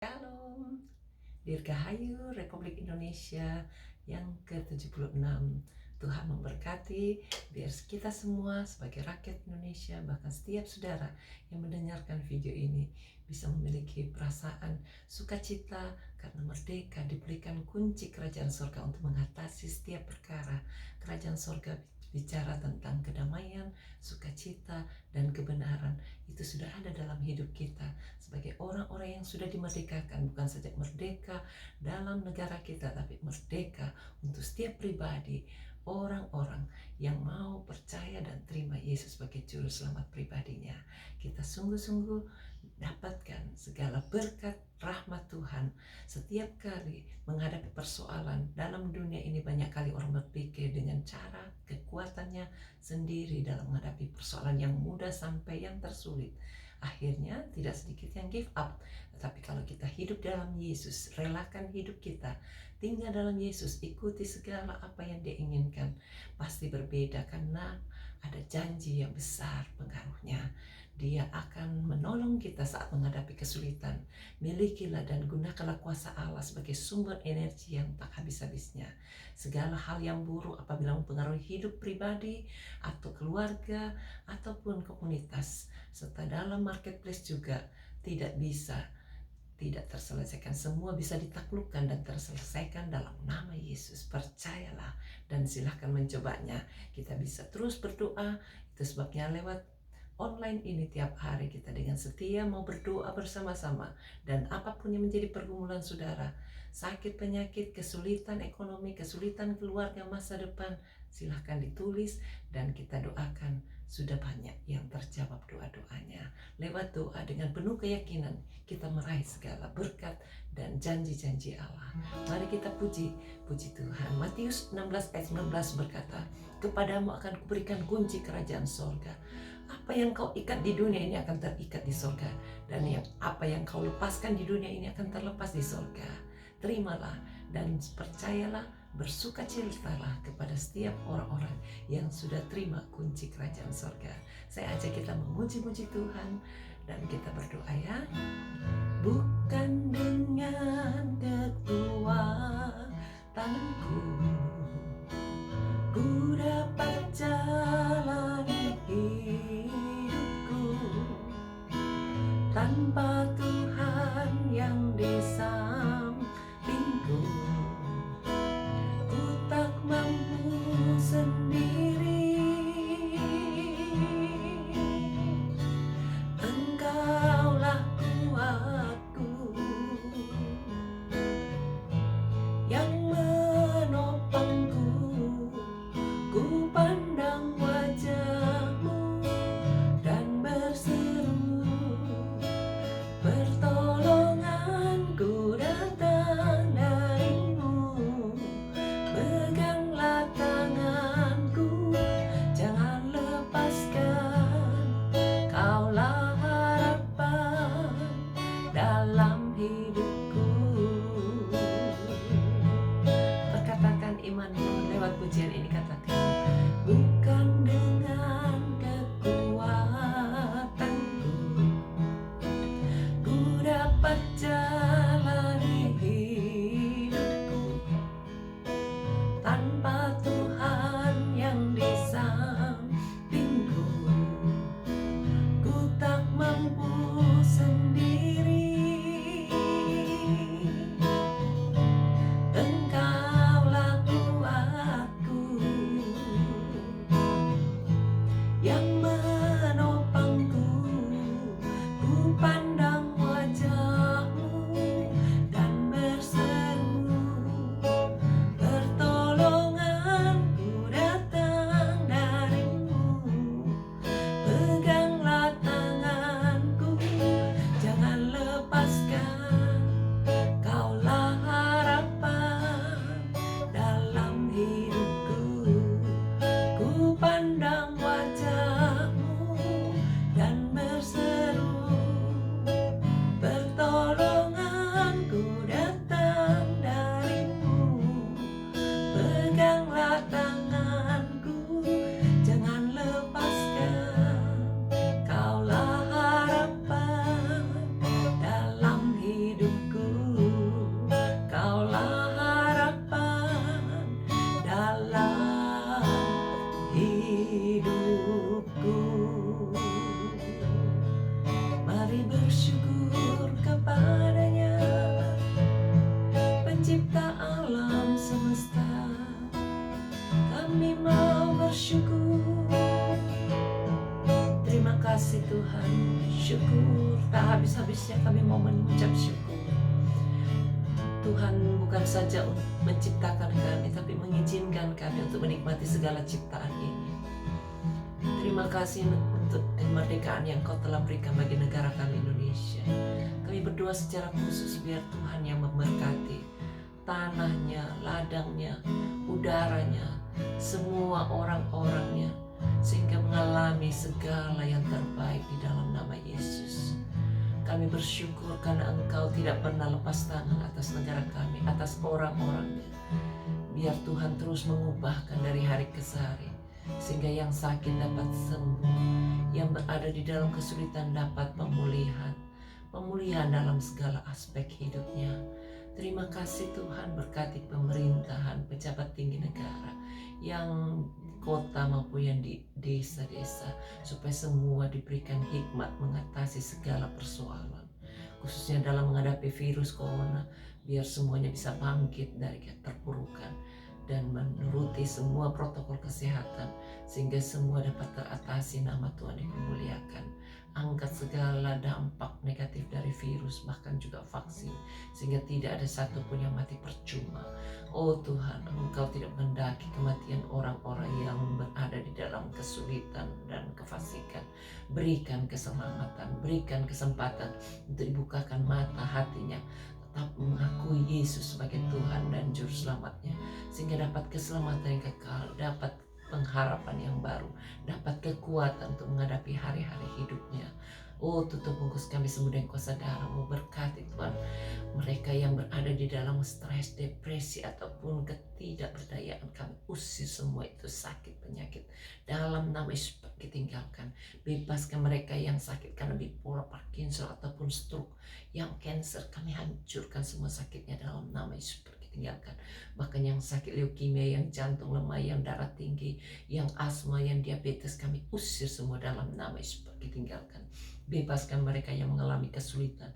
Shalom, Dirgahayu Republik Indonesia yang ke-76. Tuhan memberkati biar kita semua sebagai rakyat Indonesia, bahkan setiap saudara yang mendengarkan video ini bisa memiliki perasaan sukacita karena merdeka, diberikan kunci kerajaan surga untuk mengatasi setiap perkara. Kerajaan surga bicara tentang kedamaian, sukacita, dan kebenaran. Itu sudah ada dalam hidup kita sebagai orang-orang yang sudah dimerdekakan, bukan saja merdeka dalam negara kita, tapi merdeka untuk setiap pribadi, orang-orang yang mau percaya dan terima Yesus sebagai juru selamat pribadinya. Kita sungguh-sungguh dapatkan segala berkat rahmat Tuhan. Setiap kali menghadapi persoalan dalam dunia ini, banyak kali orang berpikir dengan cara kekuatannya sendiri dalam menghadapi persoalan yang mudah sampai yang tersulit. Akhirnya tidak sedikit yang give up. Tetapi kalau kita hidup dalam Yesus, relakan hidup kita, tinggal dalam Yesus, ikuti segala apa yang Dia inginkan, pasti berbeda karena ada janji yang besar pengaruhnya. Dia akan menolong kita saat menghadapi kesulitan. Milikilah dan gunakanlah kuasa Allah sebagai sumber energi yang tak habis-habisnya. Segala hal yang buruk apabila mempengaruhi hidup pribadi atau keluarga ataupun komunitas, serta dalam marketplace juga tidak terselesaikan. Semua bisa ditaklukkan dan terselesaikan dalam nama Yesus. Percayalah dan silahkan mencobanya. Kita bisa terus berdoa. Itu sebabnya lewat online ini tiap hari kita dengan setia mau berdoa bersama-sama. Dan apapun yang menjadi pergumulan saudara, sakit, penyakit, kesulitan ekonomi, kesulitan keluarga, masa depan, silahkan ditulis dan kita doakan. Sudah banyak yang terjawab doa-doanya. Lewat doa dengan penuh keyakinan kita meraih segala berkat dan janji-janji Allah. Mari kita puji Tuhan. Matius 16 ayat 19 berkata, "Kepadamu akan kuberikan kunci kerajaan sorga. Apa yang kau ikat di dunia ini akan terikat di sorga, dan apa yang kau lepaskan di dunia ini akan terlepas di sorga." Terimalah dan percayalah, bersukacitalah kepada setiap orang-orang yang sudah terima kunci kerajaan sorga. Saya ajak kita memuji-muji Tuhan dan kita berdoa ya. Bukan dengan kekuatanku ku dapat jalani hidupku, tanpa Tuhan yang di sampingku ku tak mampu sendiri. Engkaulah kuatku habis-habisnya kami mau mengucap syukur. Tuhan bukan saja menciptakan kami, tapi mengizinkan kami untuk menikmati segala ciptaan ini. Terima kasih untuk kemerdekaan yang Kau telah berikan bagi negara kami Indonesia. Kami berdoa secara khusus biar Tuhan yang memberkati tanahnya, ladangnya, udaranya, semua orang-orangnya, sehingga mengalami segala yang terbaik di dalam nama Yesus. Kami bersyukur karena Engkau tidak pernah lepas tangan atas negara kami, atas orang-orangnya. Biar Tuhan terus mengubahkan dari hari ke hari, sehingga yang sakit dapat sembuh, yang berada di dalam kesulitan dapat pemulihan dalam segala aspek hidupnya. Terima kasih Tuhan, berkati pemerintahan, pejabat tinggi negara, yang kota maupun yang di desa-desa, supaya semua diberikan hikmat mengatasi segala persoalan, khususnya dalam menghadapi virus corona. Biar semuanya bisa bangkit dari keterpurukan dan menuruti semua protokol kesehatan, sehingga semua dapat teratasi, nama Tuhan dipermuliakan. Angkat segala dampak negatif dari virus, bahkan juga vaksin, sehingga tidak ada satupun yang mati percuma. Oh Tuhan, Engkau tidak menghendaki kematian orang-orang yang berada di dalam kesulitan dan kefasikan. Berikan keselamatan, berikan kesempatan untuk dibukakan mata hatinya, tetap mengakui Yesus sebagai Tuhan dan Juru Selamatnya, sehingga dapat keselamatan yang kekal, dapat pengharapan yang baru, dapat kekuatan untuk menghadapi hari-hari hidupnya. Oh, tutup bungkus kami semua dengan kuasa darah-Mu. Berkati Tuhan mereka yang berada di dalam stres, depresi, ataupun ketidakberdayaan. Kami usir semua itu sakit, penyakit, dalam nama Yesus pergi tinggalkan. Bebaskan mereka yang sakit karena bipolar, Parkinson, ataupun stroke, yang cancer. Kami hancurkan semua sakitnya dalam nama Yesus pergi tinggalkan. Bahkan yang sakit leukemia, yang jantung lemah, yang darah tinggi, yang asma, yang diabetes, kami usir semua dalam nama Yesus pergi tinggalkan. Bebaskan mereka yang mengalami kesulitan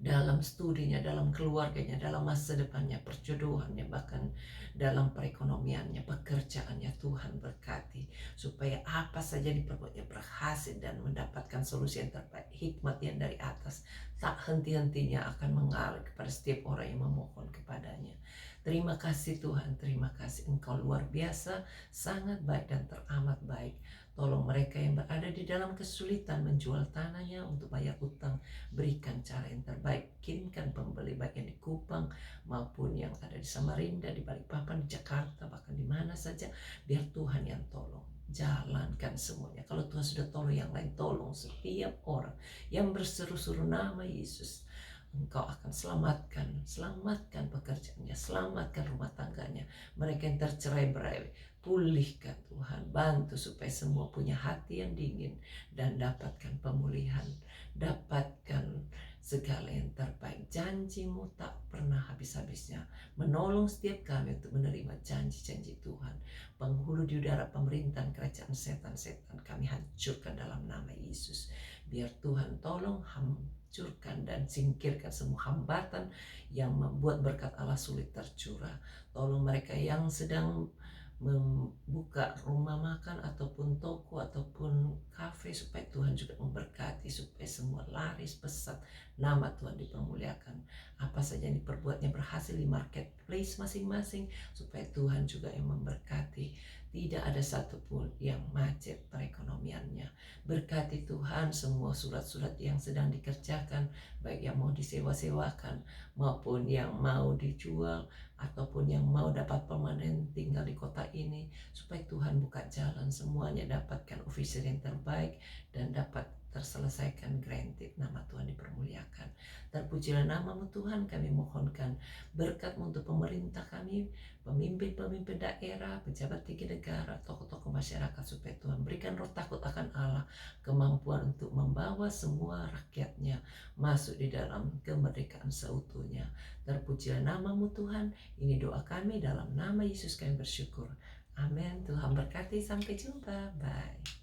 dalam studinya, dalam keluarganya, dalam masa depannya, perjodohannya, bahkan dalam perekonomiannya, pekerjaannya. Tuhan berkati supaya apa saja diperbuatnya berhasil dan mendapatkan solusi yang terbaik. Hikmat yang dari atas tak henti-hentinya akan mengalir kepada setiap orang yang memohon kepadanya. Terima kasih Tuhan, terima kasih. Engkau luar biasa, sangat baik dan teramat baik. Tolong mereka yang berada di dalam kesulitan menjual tanahnya untuk bayar utang. Berikan cara yang terbaik. Kirimkan pembeli baik yang di Kupang maupun yang ada di Samarinda, di Balikpapan, di Jakarta, bahkan di mana saja. Biar Tuhan yang tolong. Jalankan semuanya. Kalau Tuhan sudah tolong yang lain, tolong setiap orang yang berseru-seru nama Yesus. Engkau akan selamatkan pekerjaannya, selamatkan rumah tangganya. Mereka yang tercerai-berai, pulihkan Tuhan, bantu supaya semua punya hati yang dingin dan dapatkan pemulihan, dapatkan segala yang terbaik. Janji-Mu tak pernah habis-habisnya, menolong setiap kami untuk menerima janji-janji Tuhan. Penghulu di udara pemerintahan kerajaan setan-setan kami hancurkan dalam nama Yesus. Biar Tuhan tolong hancurkan dan singkirkan semua hambatan yang membuat berkat Allah sulit tercurah. Tolong mereka yang sedang membuka rumah makan ataupun toko ataupun kafe, supaya Tuhan juga memberkati, supaya semua laris pesat, nama Tuhan dipermuliakan. Apa saja yang diperbuatnya berhasil di marketplace masing-masing, supaya Tuhan juga yang memberkati. Tidak ada satupun yang macet perekonomiannya. Berkati Tuhan semua surat-surat yang sedang dikerjakan, baik yang mau disewa-sewakan maupun yang mau dijual ataupun yang mau dapat permanen tinggal di kota ini, supaya Tuhan buka jalan, semuanya dapatkan officer yang terbaik dan dapat terselesaikan, granted, nama Tuhan dipermuliakan. Terpujilah nama-Mu Tuhan, kami mohonkan berkat-Mu untuk pemerintah kami, pemimpin-pemimpin daerah, pejabat tinggi negara, tokoh-tokoh masyarakat, supaya Tuhan berikan roh takut akan Allah, kemampuan untuk membawa semua rakyatnya masuk di dalam kemerdekaan seutuhnya. Terpujilah nama-Mu Tuhan, ini doa kami dalam nama Yesus kami bersyukur. Amin. Tuhan berkati, sampai jumpa. Bye.